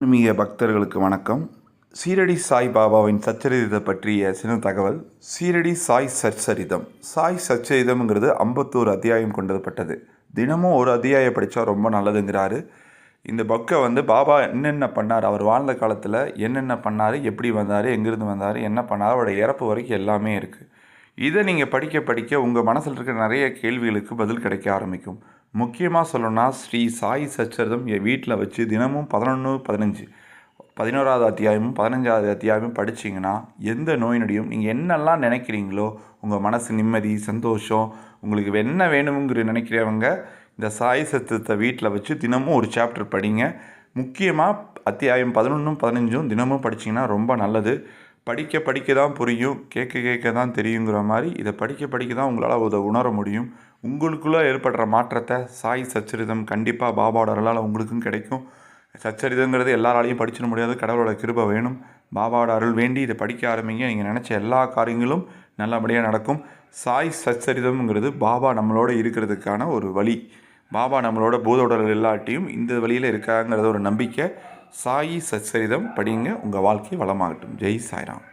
ஆன்மீக பக்தர்களுக்கு வணக்கம். சீரடி சாய் பாபாவின் சச்சரிதத்தை பற்றிய சின்ன தகவல். சீரடி சாய் சச்சரிதம். சாய் சச்சரிதம்ங்கிறது 51 அத்தியாயம் கொண்டப்பட்டது. தினமும் ஒரு அத்தியாயம் படித்தா ரொம்ப நல்லதுங்கிறாரு. இந்த புக்கை பாபா என்னென்ன பண்ணார், அவர் வாழ்ந்த காலத்தில் என்னென்ன பண்ணார், எப்படி வந்தார், எங்கேருந்து வந்தார், என்ன பண்ணார், அவரோட இறப்பு வரைக்கும் எல்லாமே இருக்குது. இதை நீங்கள் படிக்க படிக்க உங்கள் மனசில் இருக்கிற நிறைய கேள்விகளுக்கு பதில் கிடைக்க ஆரம்பிக்கும். முக்கியமாக சொல்லணும்னா ஸ்ரீ சாய் சச்சரிதம் என் வீட்டில் வச்சு தினமும் 11, 15, 11வது அத்தியாயமும் 15வது அத்தியாயமும் படிச்சிங்கன்னா எந்த நோய் நொடியும் நீங்கள் என்னெல்லாம் நினைக்கிறீங்களோ உங்கள் மனசு நிம்மதி, சந்தோஷம், உங்களுக்கு என்ன வேணுங்கிற நினைக்கிறவங்க இந்த சாய் சச்சரிதத்தை வீட்டில் வச்சு தினமும் ஒரு சாப்டர் படிங்க. முக்கியமாக அத்தியாயம் 11, 15 தினமும் படிச்சிங்கன்னா ரொம்ப நல்லது. படிக்க படிக்க தான் புரியும், கேட்க கேட்க தான் தெரியுங்கிற மாதிரி இதை படிக்க படிக்க தான் உங்களால் அதை உணர முடியும். உங்களுக்குள்ளே ஏற்படுற மாற்றத்தை சாய் சச்சரிதம் கண்டிப்பாக பாபாவோட அருளால் உங்களுக்கும் கிடைக்கும். சச்சரிதங்கிறது எல்லாராலையும் படிச்சிட முடியாது, கடவுளோட கிருபை வேணும். பாபாவோட அருள் வேண்டி இதை படிக்க ஆரம்பிங்க. நீங்கள் நினச்ச எல்லா காரியங்களும் நல்லபடியாக நடக்கும். சாய் சச்சரிதம்ங்கிறது பாபா நம்மளோட இருக்கிறதுக்கான ஒரு வழி. பாபா நம்மளோட பூதோடர்கள் எல்லாட்டையும் இந்த வழியில் இருக்காங்கிறத ஒரு நம்பிக்கை. சாயி சச்சரிதம் படிங்க, உங்கள் வாழ்க்கை வளமாகட்டும். ஜெய் சாய்ராம்.